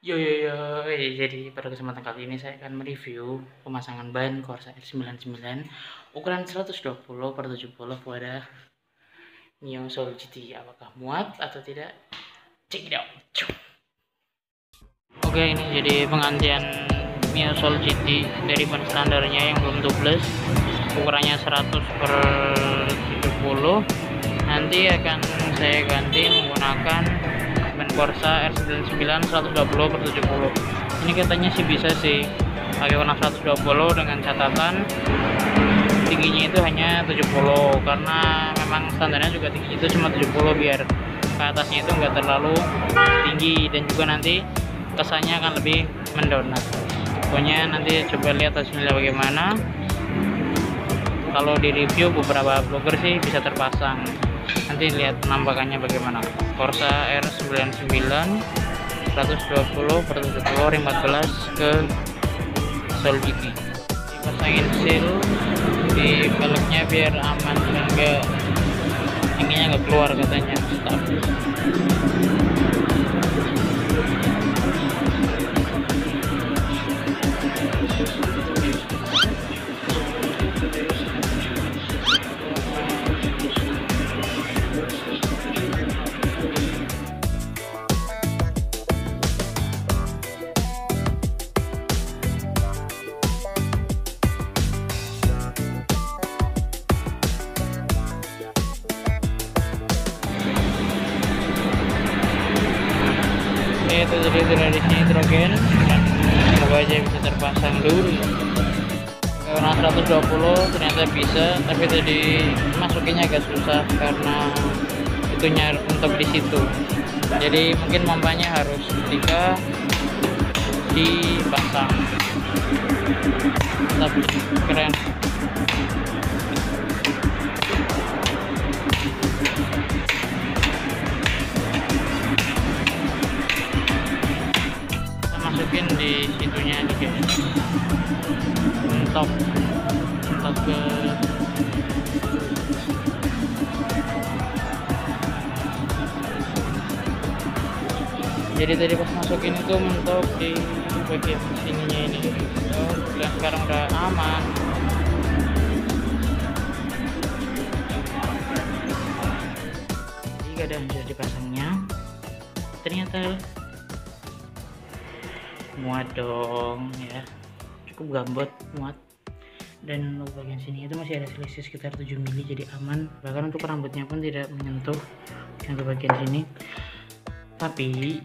Yo yo yo, jadi pada kesempatan kali ini saya akan mereview pemasangan ban Corsa R99 ukuran 120/70 pada Mio Soul GT. Apakah muat atau tidak? Check it out. Oke, ini jadi pengantian Mio Soul GT dari ban standarnya yang belum tubeless, ukurannya 100/70. Nanti akan saya ganti menggunakan ban Corsa R99 120/70. Ini katanya sih bisa sih pakai warna 120 dengan catatan tingginya itu hanya 70, karena memang standarnya juga tinggi itu cuma 70, biar ke atasnya itu enggak terlalu tinggi dan juga nanti kesannya akan lebih mendonat. Pokoknya nanti coba lihat hasilnya bagaimana. Kalau di review beberapa blogger sih bisa terpasang, nanti lihat penampakannya bagaimana. Corsa R99 120/70 ring 14 ke Soul GT. Dipasangin seal di velgnya biar aman dan enggak ininya enggak keluar, katanya stabil. Itu jadi dari nitrogen, dan semoga aja bisa terpasang dulu. Karena 120 ternyata bisa, tapi tadi masukinnya agak susah karena itunya untuk di situ. Jadi mungkin pompanya harus ketika dipasang. Tapi keren. Masukin di situnya nih guys, mentok ke jadi tadi pas masukin itu mentok di bagian sininya ini. Dan sekarang udah aman. Jadi keadaan sudah dipasangnya, ternyata muat dong ya, cukup gambot, muat. Dan untuk bagian sini itu masih ada selisih sekitar 7 mili, jadi aman. Bahkan untuk rambutnya pun tidak menyentuh yang ke bagian sini. Tapi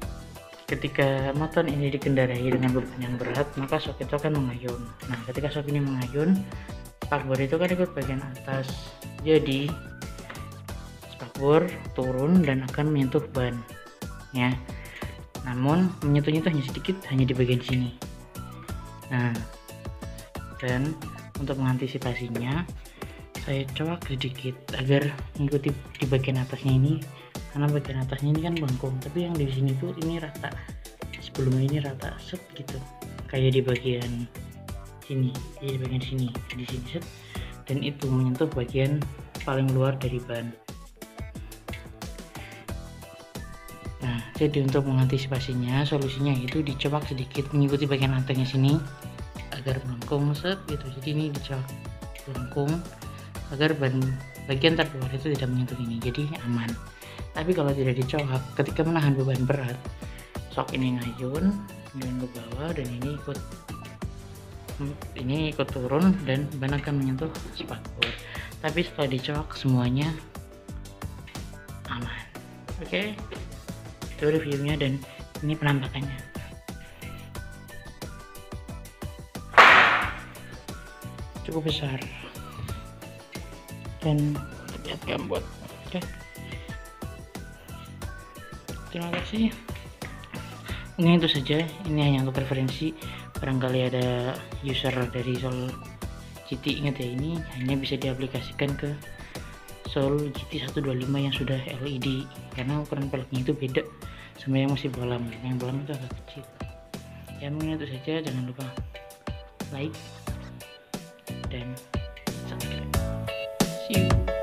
ketika motor ini dikendarai dengan beban yang berat, maka shock itu akan mengayun. Nah, ketika shock ini mengayun, spakbor itu kan ikut bagian atas, jadi spakbor turun dan akan menyentuh ban ya. Namun menyentuhnya itu hanya sedikit, hanya di bagian sini. Nah, dan untuk mengantisipasinya saya coak sedikit agar mengikuti di bagian atasnya ini, karena bagian atasnya ini kan bengkong, tapi yang di sini tuh ini rata, sebelumnya ini rata set gitu, kayak di bagian sini, di bagian sini, di sini set, dan itu menyentuh bagian paling luar dari ban. Nah, jadi untuk mengantisipasinya, solusinya itu dicoak sedikit mengikuti bagian atasnya sini agar melengkung set gitu. Jadi ini dicoak melengkung agar bagian terluar itu tidak menyentuh ini, jadi aman. Tapi kalau tidak dicoak, ketika menahan beban berat, shock ini ngayun dan ke bawah, dan ini ikut turun dan ban akan menyentuh spakbor. Tapi setelah dicoak semuanya aman. Oke. Itu reviewnya dan ini penampakannya. Cukup besar dan terlihat gambot. Oke. Terima kasih. Ini itu saja. Ini hanya untuk referensi. Barangkali ada user dari Soul GT, ingat ya, ini hanya bisa diaplikasikan ke Soul GT 125 yang sudah LED, karena ukuran peleknya itu beda sama yang masih bolam. Yang bolam itu agak kecil ya. Mungkin itu saja, jangan lupa like dan subscribe. See you.